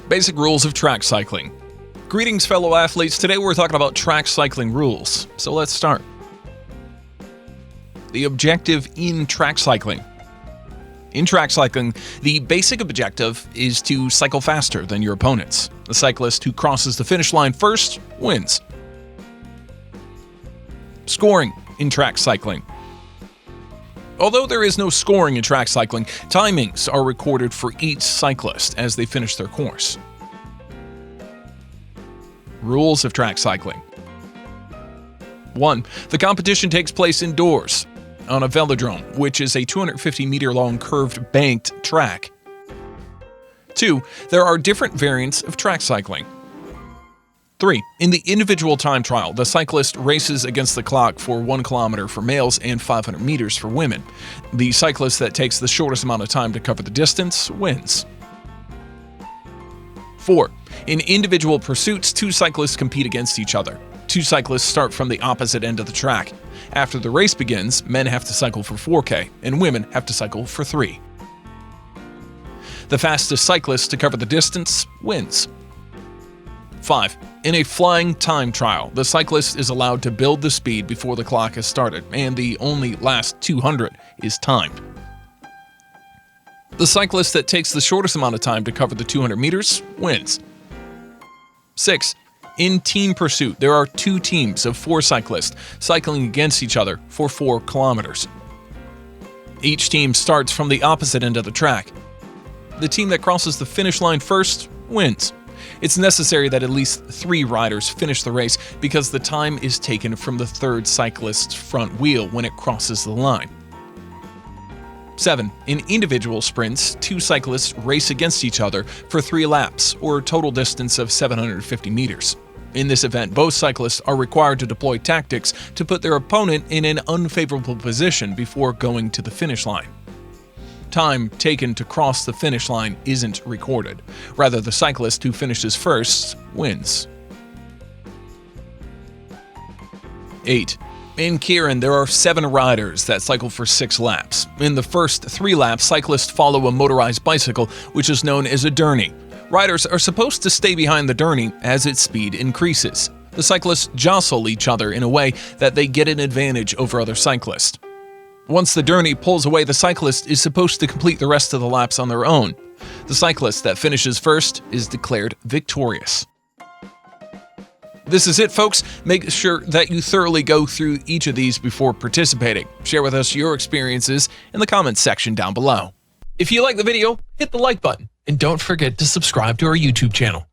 Basic rules of track cycling. Greetings, fellow athletes. Today we're talking about track cycling rules. So let's start. The objective in track cycling. In track cycling, the basic objective is to cycle faster than your opponents. The cyclist who crosses the finish line first wins. Scoring in track cycling. Although there is no scoring in track cycling, timings are recorded for each cyclist as they finish their course. Rules of track cycling. 1. The competition takes place indoors, on a velodrome, which is a 250-meter-long curved banked track. 2. There are different variants of track cycling. 3. In the individual time trial, the cyclist races against the clock for 1 kilometer for males and 500 meters for women. The cyclist that takes the shortest amount of time to cover the distance wins. 4. In individual pursuits, 2 cyclists compete against each other. 2 cyclists start from the opposite end of the track. After the race begins, men have to cycle for 4K, and women have to cycle for 3. The fastest cyclist to cover the distance wins. 5. In a flying time trial, the cyclist is allowed to build the speed before the clock has started, and the only last 200 is timed. The cyclist that takes the shortest amount of time to cover the 200 meters wins. 6. In team pursuit, there are 2 teams of 4 cyclists cycling against each other for 4 kilometers. Each team starts from the opposite end of the track. The team that crosses the finish line first wins. It's necessary that at least 3 riders finish the race because the time is taken from the 3rd cyclist's front wheel when it crosses the line. 7. In individual sprints, 2 cyclists race against each other for 3 laps, or a total distance of 750 meters. In this event, both cyclists are required to deploy tactics to put their opponent in an unfavorable position before going to the finish line. Time taken to cross the finish line isn't recorded. Rather, the cyclist who finishes first wins. 8. In Keirin, there are 7 riders that cycle for 6 laps. In the first 3 laps, cyclists follow a motorized bicycle, which is known as a derny. Riders are supposed to stay behind the derny as its speed increases. The cyclists jostle each other in a way that they get an advantage over other cyclists. Once the derny pulls away, the cyclist is supposed to complete the rest of the laps on their own. The cyclist that finishes first is declared victorious. This is it, folks. Make sure that you thoroughly go through each of these before participating. Share with us your experiences in the comments section down below. If you like the video, hit the like button, and don't forget to subscribe to our YouTube channel.